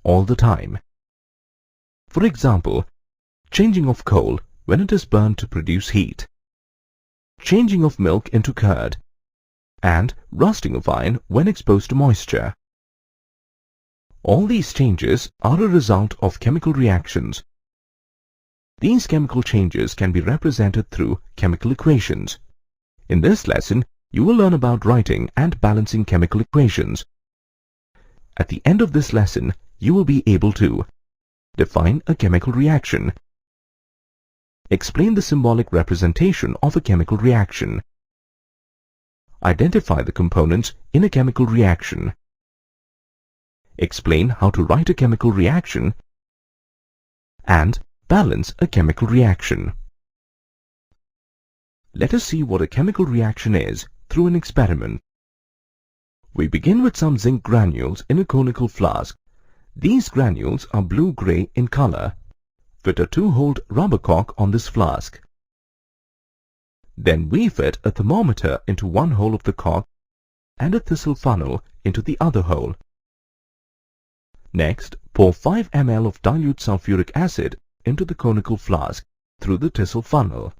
all the time. For example, changing of coal when it is burned to produce heat, changing of milk into curd, and rusting of iron when exposed to moisture. All these changes are a result of chemical reactions. These chemical changes can be represented through chemical equations. In this lesson, you will learn about writing and balancing chemical equations. At the end of this lesson, you will be able to define a chemical reaction, explain the symbolic representation of a chemical reaction, identify the components in a chemical reaction, explain how to write a chemical reaction, and balance a chemical reaction. Let us see what a chemical reaction is through an experiment. We begin with some zinc granules in a conical flask. These granules are blue-gray in color. Fit a 2-holed rubber cork on this flask. Then we fit a thermometer into one hole of the cork and a thistle funnel into the other hole. Next, pour 5 ml of dilute sulfuric acid into the conical flask through the thistle funnel.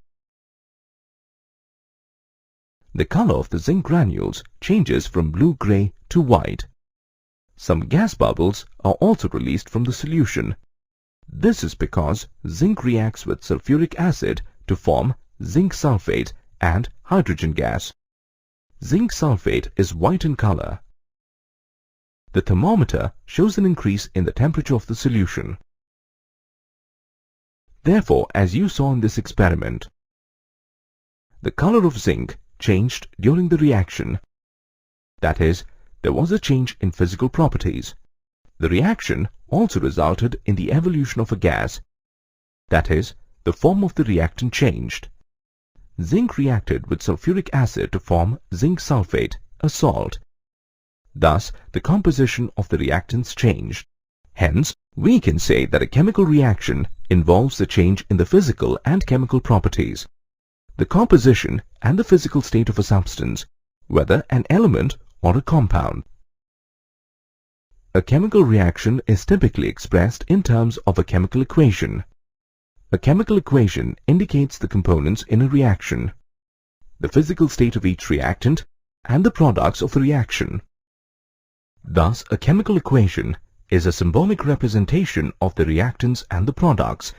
The color of the zinc granules changes from blue-gray to white. Some gas bubbles are also released from the solution. This is because zinc reacts with sulfuric acid to form zinc sulfate and hydrogen gas. Zinc sulfate is white in color. The thermometer shows an increase in the temperature of the solution. Therefore, as you saw in this experiment, the color of zinc changed during the reaction. That is, there was a change in physical properties. The reaction also resulted in the evolution of a gas. That is, the form of the reactant changed. Zinc reacted with sulfuric acid to form zinc sulfate, a salt. Thus, the composition of the reactants changed. Hence, we can say that a chemical reaction involves a change in the physical and chemical properties, the composition and the physical state of a substance, whether an element or a compound. A chemical reaction is typically expressed in terms of a chemical equation. A chemical equation indicates the components in a reaction, the physical state of each reactant, and the products of a reaction. Thus, a chemical equation is a symbolic representation of the reactants and the products,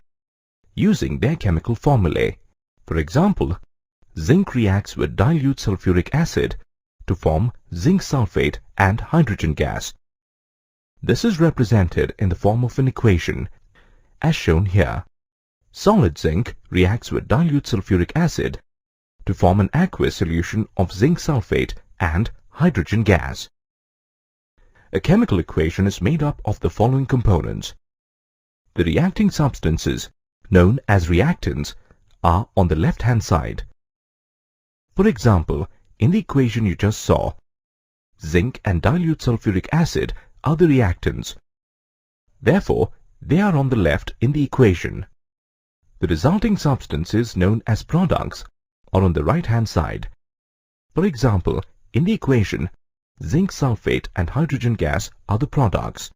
using their chemical formulae. For example, zinc reacts with dilute sulfuric acid to form zinc sulfate and hydrogen gas. This is represented in the form of an equation, as shown here. Solid zinc reacts with dilute sulfuric acid to form an aqueous solution of zinc sulfate and hydrogen gas. A chemical equation is made up of the following components. The reacting substances, known as reactants, are on the left-hand side. For example, in the equation you just saw, zinc and dilute sulfuric acid are the reactants. Therefore, they are on the left in the equation. The resulting substances, known as products, are on the right-hand side. For example, in the equation, zinc sulfate and hydrogen gas are the products.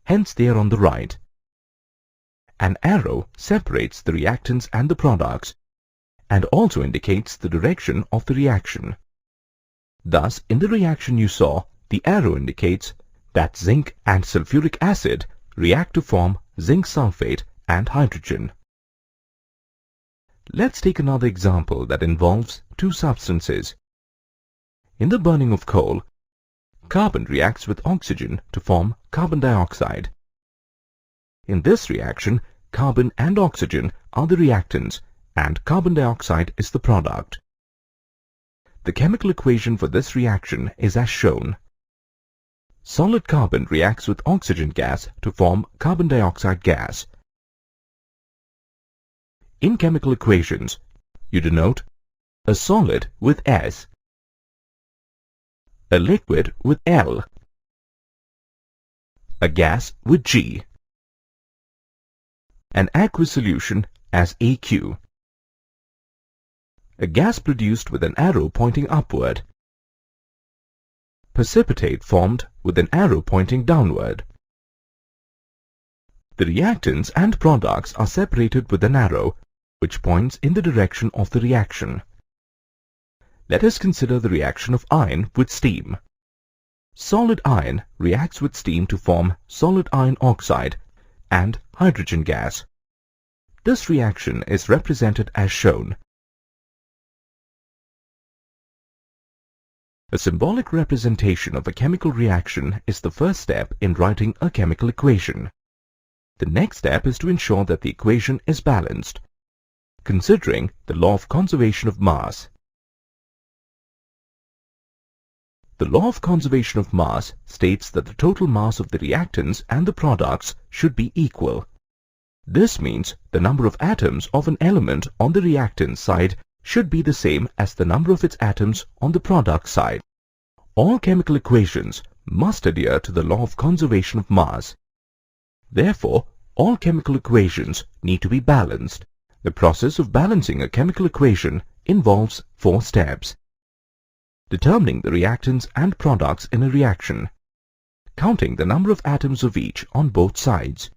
Hence, they are on the right. An arrow separates the reactants and the products, and also indicates the direction of the reaction. Thus, in the reaction you saw, the arrow indicates that zinc and sulfuric acid react to form zinc sulfate and hydrogen. Let's take another example that involves two substances. In the burning of coal, carbon reacts with oxygen to form carbon dioxide. In this reaction, carbon and oxygen are the reactants and carbon dioxide is the product. The chemical equation for this reaction is as shown. Solid carbon reacts with oxygen gas to form carbon dioxide gas. In chemical equations, you denote a solid with S, a liquid with L, a gas with G, an aqueous solution as AQ, a gas produced with an arrow pointing upward, precipitate formed with an arrow pointing downward, The reactants and products are separated with an arrow, which points in the direction of the reaction. Let us consider the reaction of iron with steam. Solid iron reacts with steam to form solid iron oxide and hydrogen gas. This reaction is represented as shown. A symbolic representation of a chemical reaction is the first step in writing a chemical equation. The next step is to ensure that the equation is balanced, considering the law of conservation of mass. The law of conservation of mass states that the total mass of the reactants and the products should be equal. This means the number of atoms of an element on the reactant side should be the same as the number of its atoms on the product side. All chemical equations must adhere to the law of conservation of mass. Therefore, all chemical equations need to be balanced. The process of balancing a chemical equation involves 4 steps. Determining the reactants and products in a reaction. Counting the number of atoms of each on both sides.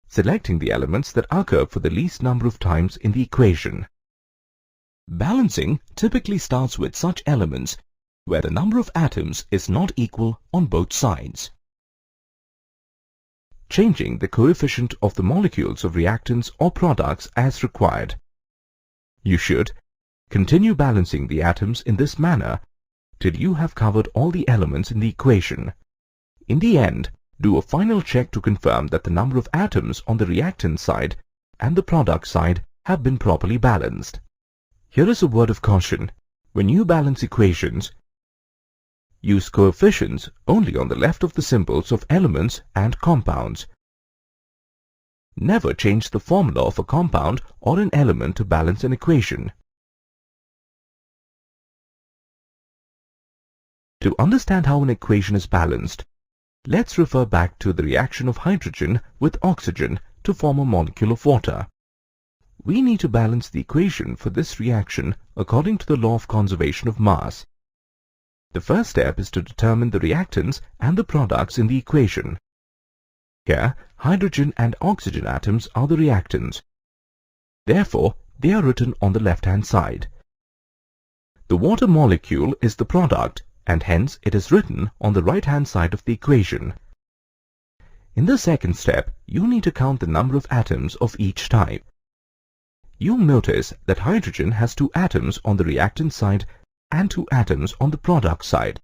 Selecting the elements that occur for the least number of times in the equation. Balancing typically starts with such elements where the number of atoms is not equal on both sides. Changing the coefficient of the molecules of reactants or products as required. You should continue balancing the atoms in this manner till you have covered all the elements in the equation. In the end, do a final check to confirm that the number of atoms on the reactant side and the product side have been properly balanced. Here is a word of caution. When you balance equations, use coefficients only on the left of the symbols of elements and compounds. Never change the formula of a compound or an element to balance an equation. To understand how an equation is balanced, let's refer back to the reaction of hydrogen with oxygen to form a molecule of water. We need to balance the equation for this reaction according to the law of conservation of mass. The first step is to determine the reactants and the products in the equation. Here, hydrogen and oxygen atoms are the reactants. Therefore, they are written on the left-hand side. The water molecule is the product, and hence it is written on the right-hand side of the equation. In the second step, you need to count the number of atoms of each type. You'll notice that hydrogen has 2 atoms on the reactant side and 2 atoms on the product side.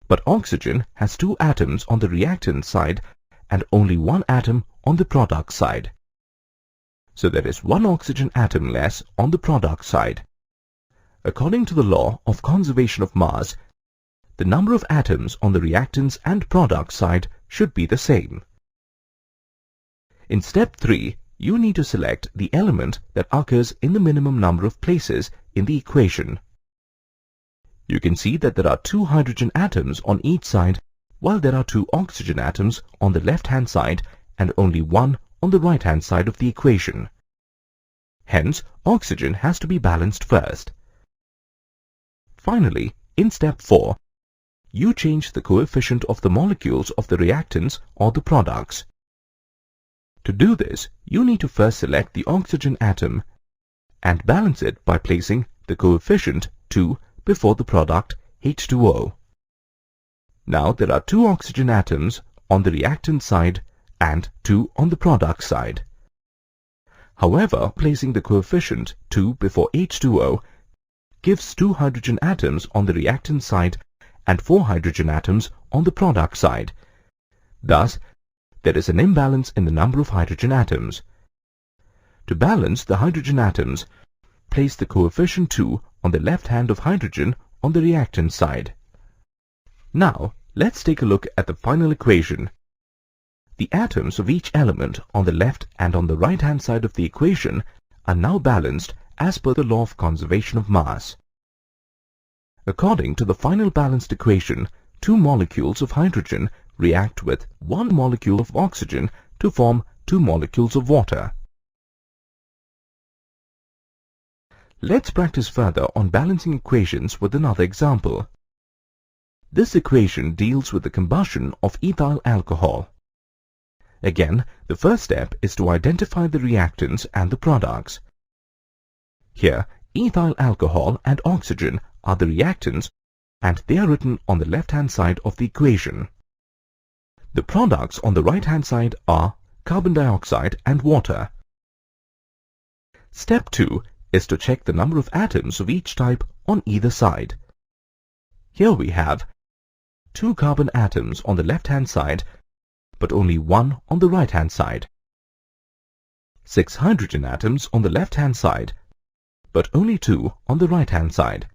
But oxygen has 2 atoms on the reactant side and only 1 atom on the product side. So there is 1 oxygen atom less on the product side. According to the law of conservation of mass, the number of atoms on the reactants and product side should be the same. In step 3, you need to select the element that occurs in the minimum number of places in the equation. You can see that there are 2 hydrogen atoms on each side, while there are 2 oxygen atoms on the left-hand side and only 1 on the right-hand side of the equation. Hence, oxygen has to be balanced first. Finally, in step 4, you change the coefficient of the molecules of the reactants or the products. To do this, you need to first select the oxygen atom and balance it by placing the coefficient 2 before the product H2O. Now there are 2 oxygen atoms on the reactant side and 2 on the product side. However, placing the coefficient 2 before H2O gives 2 hydrogen atoms on the reactant side and 4 hydrogen atoms on the product side. Thus, there is an imbalance in the number of hydrogen atoms. To balance the hydrogen atoms, place the coefficient 2 on the left hand of hydrogen on the reactant side. Now, let's take a look at the final equation. The atoms of each element on the left and on the right hand side of the equation are now balanced as per the law of conservation of mass. According to the final balanced equation, 2 molecules of hydrogen react with 1 molecule of oxygen to form 2 molecules of water. Let's practice further on balancing equations with another example. This equation deals with the combustion of ethyl alcohol. Again, the first step is to identify the reactants and the products. Here, ethyl alcohol and oxygen are the reactants, and they are written on the left-hand side of the equation. The products on the right-hand side are carbon dioxide and water. Step 2 is to check the number of atoms of each type on either side. Here we have 2 carbon atoms on the left-hand side, but only 1 on the right-hand side. 6 hydrogen atoms on the left-hand side, but only 2 on the right-hand side.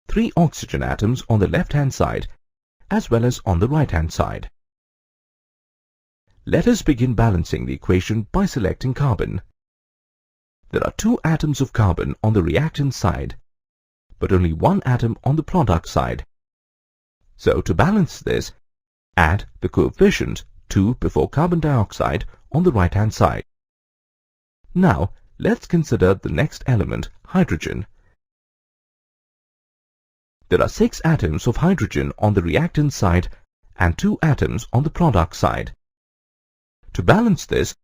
3 oxygen atoms on the left-hand side, as well as on the right-hand side. Let us begin balancing the equation by selecting carbon. There are 2 atoms of carbon on the reactant side, but only 1 atom on the product side. So to balance this, add the coefficient 2 before carbon dioxide on the right-hand side. Now, let's consider the next element, hydrogen. There are 6 atoms of hydrogen on the reactant side and 2 atoms on the product side. To balance this,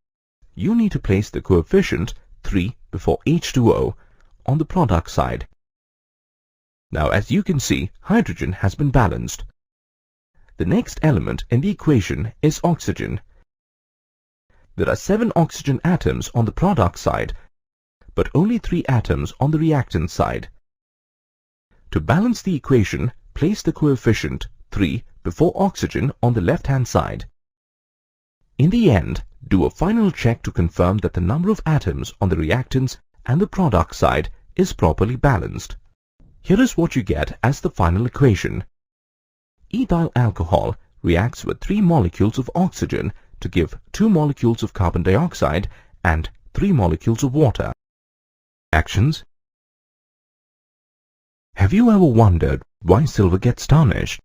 you need to place the coefficient 3 before H2O on the product side. Now, as you can see, hydrogen has been balanced. The next element in the equation is oxygen. There are 7 oxygen atoms on the product side, but only 3 atoms on the reactant side. To balance the equation, place the coefficient 3 before oxygen on the left-hand side. In the end, do a final check to confirm that the number of atoms on the reactants and the product side is properly balanced. Here is what you get as the final equation. Ethyl alcohol reacts with 3 molecules of oxygen to give 2 molecules of carbon dioxide and 3 molecules of water. Actions. Have you ever wondered why silver gets tarnished?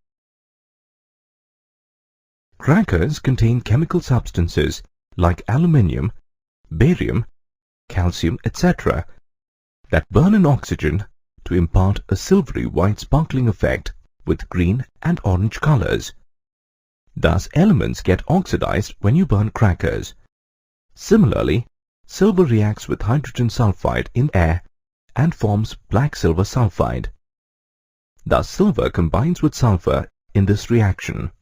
Crackers contain chemical substances like aluminium, barium, calcium, etc. that burn in oxygen to impart a silvery white sparkling effect with green and orange colors. Thus, elements get oxidized when you burn crackers. Similarly, silver reacts with hydrogen sulfide in air and forms black silver sulfide. Thus, silver combines with sulfur in this reaction.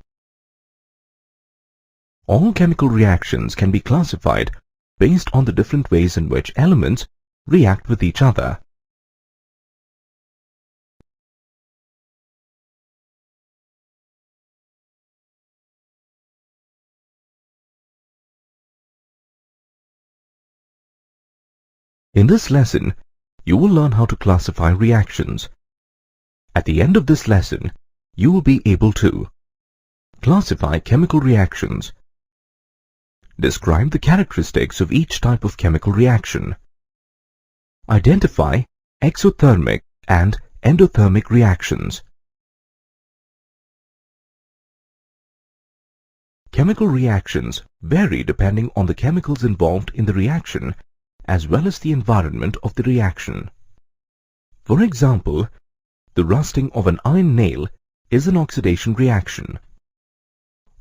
All chemical reactions can be classified based on the different ways in which elements react with each other. In this lesson, you will learn how to classify reactions. At the end of this lesson, you will be able to classify chemical reactions, describe the characteristics of each type of chemical reaction, identify exothermic and endothermic reactions. Chemical reactions vary depending on the chemicals involved in the reaction as well as the environment of the reaction. For example, the rusting of an iron nail is an oxidation reaction.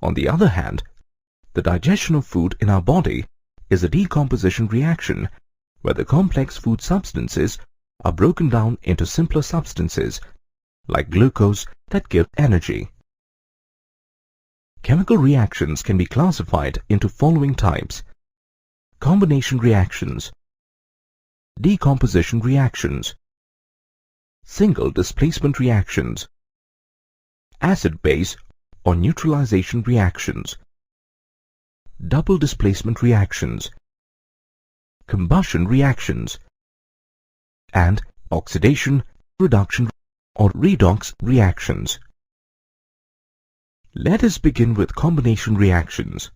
On the other hand, the digestion of food in our body is a decomposition reaction where the complex food substances are broken down into simpler substances like glucose that give energy. Chemical reactions can be classified into following types: combination reactions, decomposition reactions, single displacement reactions, acid-base or neutralization reactions, double displacement reactions, combustion reactions, and oxidation, reduction, or redox reactions. Let us begin with combination reactions.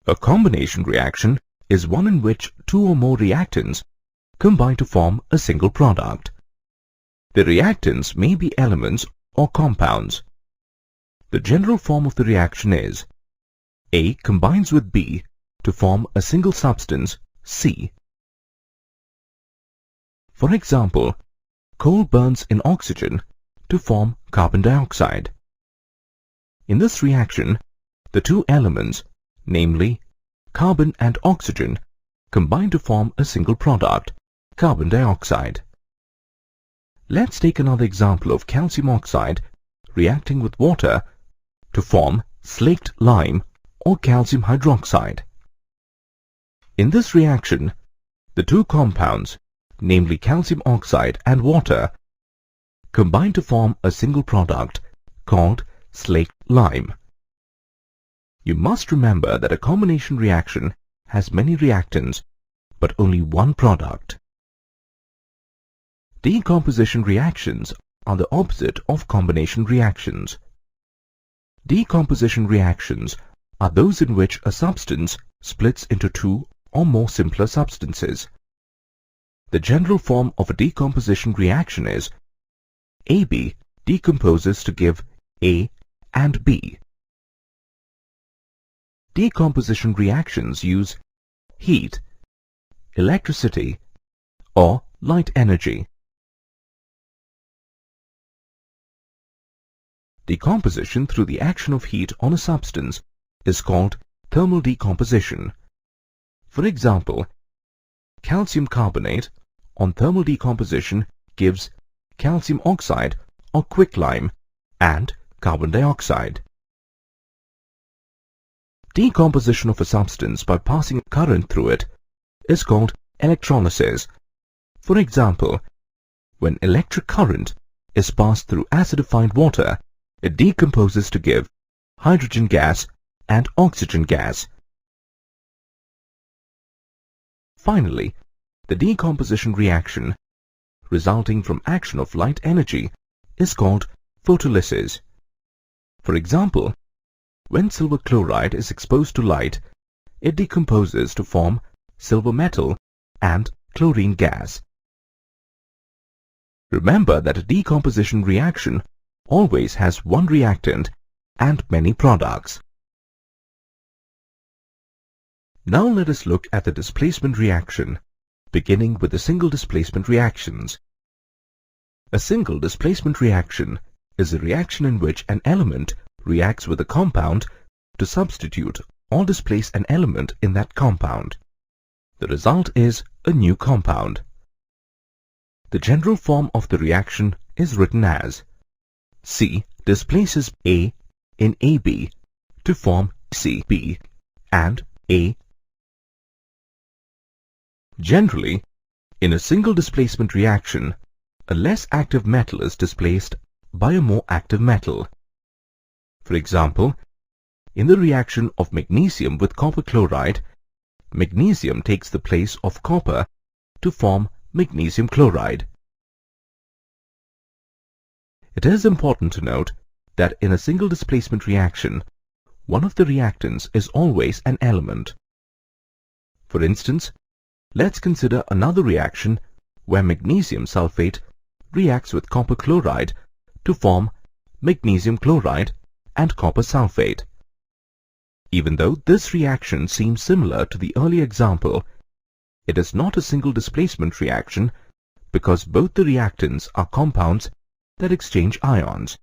A combination reaction is one in which 2 or more reactants combine to form a single product. The reactants may be elements or compounds. The general form of the reaction is A combines with B to form a single substance, C. For example, coal burns in oxygen to form carbon dioxide. In this reaction, the two elements, namely carbon and oxygen, combine to form a single product, carbon dioxide. Let's take another example of calcium oxide reacting with water to form slaked lime or calcium hydroxide. In this reaction, the two compounds, namely calcium oxide and water, combine to form a single product called slaked lime. You must remember that a combination reaction has many reactants but only one product. Decomposition reactions are the opposite of combination reactions. Decomposition reactions are those in which a substance splits into two or more simpler substances. The general form of a decomposition reaction is AB decomposes to give A and B. Decomposition reactions use heat, electricity, or light energy. Decomposition through the action of heat on a substance is called thermal decomposition. For example, calcium carbonate on thermal decomposition gives calcium oxide or quicklime and carbon dioxide. Decomposition of a substance by passing a current through it is called electrolysis. For example, when electric current is passed through acidified water, it decomposes to give hydrogen gas and oxygen gas. Finally, the decomposition reaction resulting from action of light energy is called photolysis. For example, when silver chloride is exposed to light, it decomposes to form silver metal and chlorine gas. Remember that a decomposition reaction always has one reactant and many products. Now let us look at the displacement reaction, beginning with the single displacement reactions. A single displacement reaction is a reaction in which an element reacts with a compound to substitute or displace an element in that compound. The result is a new compound. The general form of the reaction is written as C displaces A in AB to form CB and A. Generally, in a single displacement reaction, a less active metal is displaced by a more active metal. For example, in the reaction of magnesium with copper chloride, magnesium takes the place of copper to form magnesium chloride. It is important to note that in a single displacement reaction, one of the reactants is always an element. For instance, let's consider another reaction where magnesium sulfate reacts with copper chloride to form magnesium chloride and copper sulfate. Even though this reaction seems similar to the earlier example, it is not a single displacement reaction because both the reactants are compounds that exchange ions.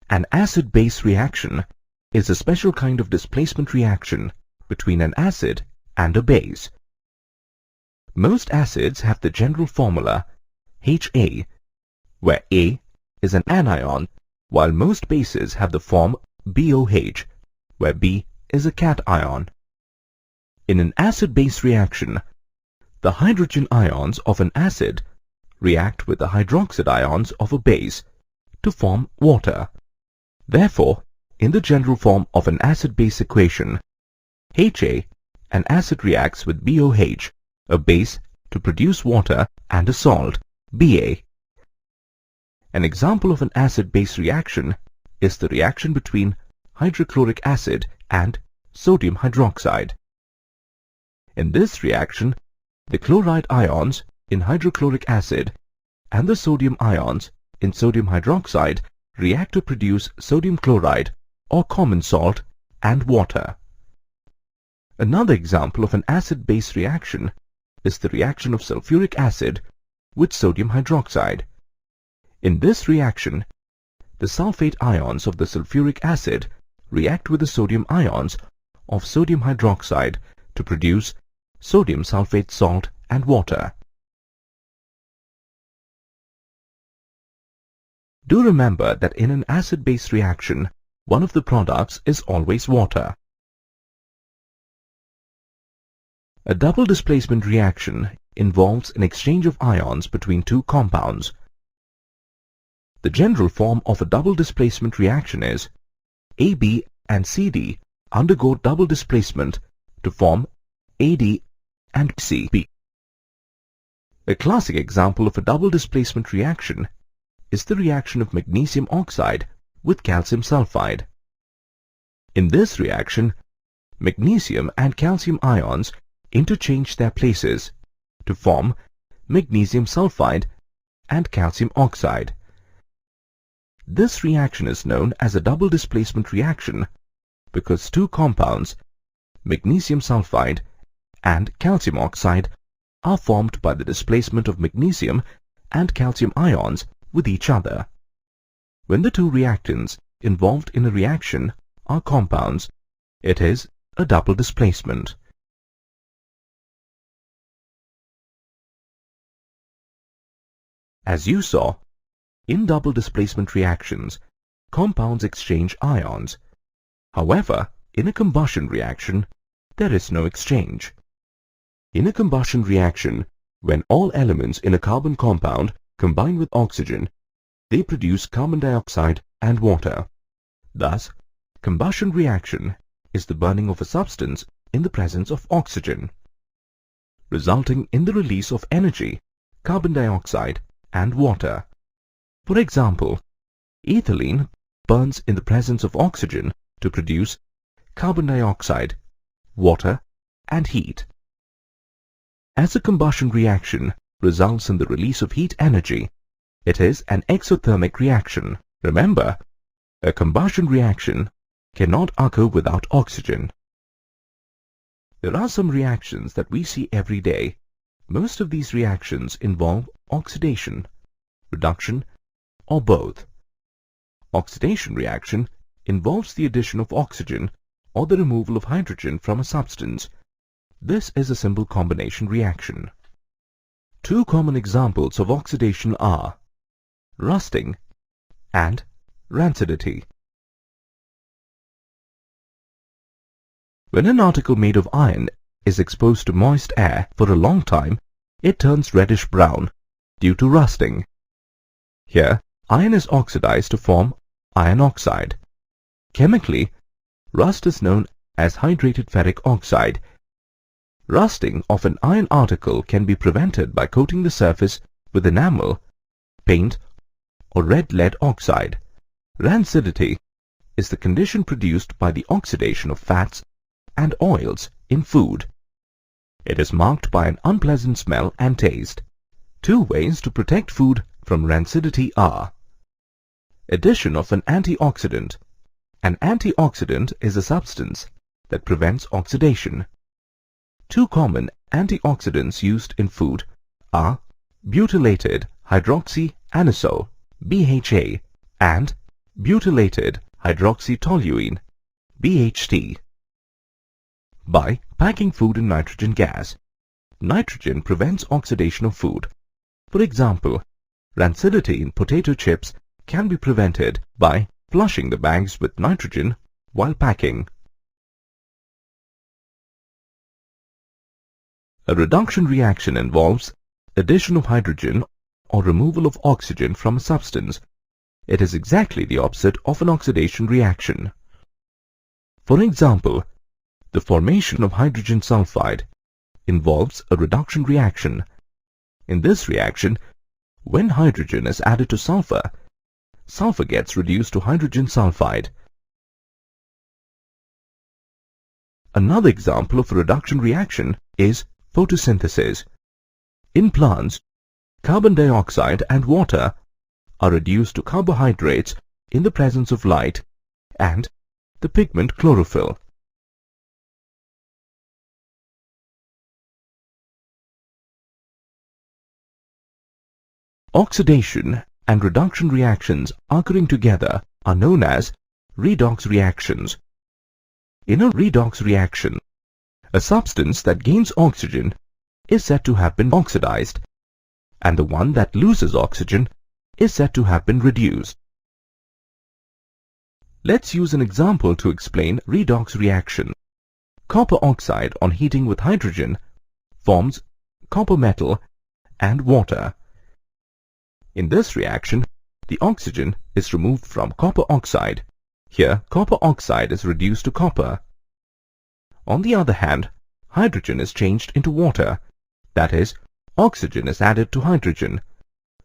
An acid-base reaction is a special kind of displacement reaction between an acid and a base. Most acids have the general formula HA, where A is an anion, while most bases have the form BOH, where B is a cation. In an acid-base reaction, the hydrogen ions of an acid react with the hydroxide ions of a base to form water. Therefore, in the general form of an acid-base equation, HA, an acid reacts with BOH, a base, to produce water and a salt, Ba. An example of an acid-base reaction is the reaction between hydrochloric acid and sodium hydroxide. In this reaction, the chloride ions in hydrochloric acid and the sodium ions in sodium hydroxide react to produce sodium chloride or common salt and water. Another example of an acid-base reaction is the reaction of sulfuric acid with sodium hydroxide. In this reaction, the sulfate ions of the sulfuric acid react with the sodium ions of sodium hydroxide to produce sodium sulfate salt and water. Do remember that in an acid-base reaction, one of the products is always water. A double displacement reaction involves an exchange of ions between two compounds. The general form of a double displacement reaction is AB and CD undergo double displacement to form AD and CB. A classic example of a double displacement reaction is the reaction of magnesium oxide with calcium sulfide. In this reaction, magnesium and calcium ions interchange their places to form magnesium sulfide and calcium oxide. This reaction is known as a double displacement reaction because two compounds, magnesium sulfide and calcium oxide, are formed by the displacement of magnesium and calcium ions with each other. When the two reactants involved in a reaction are compounds, it is a double displacement. As you saw, in double displacement reactions, compounds exchange ions. However, in a combustion reaction, there is no exchange. In a combustion reaction, when all elements in a carbon compound combine with oxygen, they produce carbon dioxide and water. Thus, combustion reaction is the burning of a substance in the presence of oxygen, resulting in the release of energy, carbon dioxide, and water. For example, ethylene burns in the presence of oxygen to produce carbon dioxide, water, and heat. As a combustion reaction results in the release of heat energy, it is an exothermic reaction. Remember, a combustion reaction cannot occur without oxygen. There are some reactions that we see every day. Most of these reactions involve oxidation, reduction, or both. Oxidation reaction involves the addition of oxygen or the removal of hydrogen from a substance. This is a simple combination reaction. Two common examples of oxidation are rusting and rancidity. When an article made of iron is exposed to moist air for a long time, it turns reddish brown due to rusting. Here, iron is oxidized to form iron oxide. Chemically, rust is known as hydrated ferric oxide. Rusting of an iron article can be prevented by coating the surface with enamel, paint, or red lead oxide. Rancidity is the condition produced by the oxidation of fats and oils in food. It is marked by an unpleasant smell and taste. Two ways to protect food from rancidity are addition of an antioxidant. An antioxidant is a substance that prevents oxidation. Two common antioxidants used in food are butylated hydroxyanisole (BHA) and butylated hydroxytoluene (BHT). By packing food in nitrogen gas, nitrogen prevents oxidation of food. For example, rancidity in potato chips can be prevented by flushing the bags with nitrogen while packing. A reduction reaction involves addition of hydrogen or removal of oxygen from a substance. It is exactly the opposite of an oxidation reaction. For example, the formation of hydrogen sulfide involves a reduction reaction. In this reaction, when hydrogen is added to sulfur, sulfur gets reduced to hydrogen sulfide. Another example of a reduction reaction is photosynthesis. In plants, carbon dioxide and water are reduced to carbohydrates in the presence of light and the pigment chlorophyll. Oxidation and reduction reactions occurring together are known as redox reactions. In a redox reaction, a substance that gains oxygen is said to have been oxidized, and the one that loses oxygen is said to have been reduced. Let's use an example to explain redox reaction. Copper oxide on heating with hydrogen forms copper metal and water. In this reaction, the oxygen is removed from copper oxide. Here, copper oxide is reduced to copper. On the other hand, hydrogen is changed into water. That is, oxygen is added to hydrogen.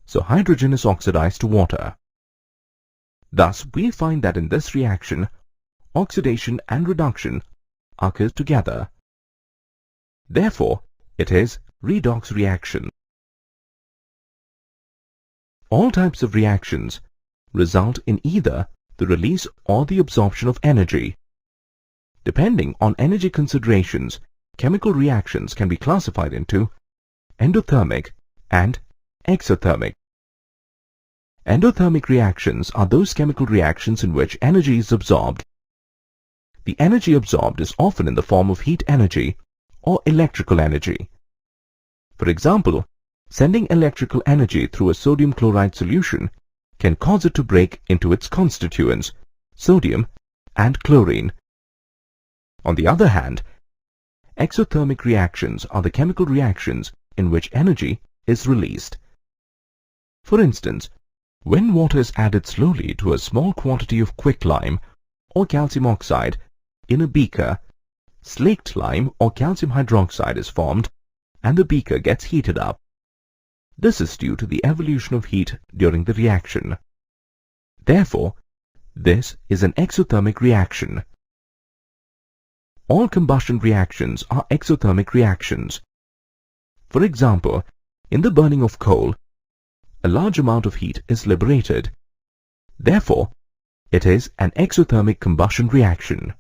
So hydrogen is oxidized to water. Thus, we find that in this reaction, oxidation and reduction occur together. Therefore, it is redox reaction. All types of reactions result in either the release or the absorption of energy. Depending on energy considerations, chemical reactions can be classified into endothermic and exothermic. Endothermic reactions are those chemical reactions in which energy is absorbed. The energy absorbed is often in the form of heat energy or electrical energy. For example, sending electrical energy through a sodium chloride solution can cause it to break into its constituents, sodium and chlorine. On the other hand, exothermic reactions are the chemical reactions in which energy is released. For instance, when water is added slowly to a small quantity of quicklime or calcium oxide in a beaker, slaked lime or calcium hydroxide is formed and the beaker gets heated up. This is due to the evolution of heat during the reaction. Therefore, this is an exothermic reaction. All combustion reactions are exothermic reactions. For example, in the burning of coal, a large amount of heat is liberated. Therefore, it is an exothermic combustion reaction.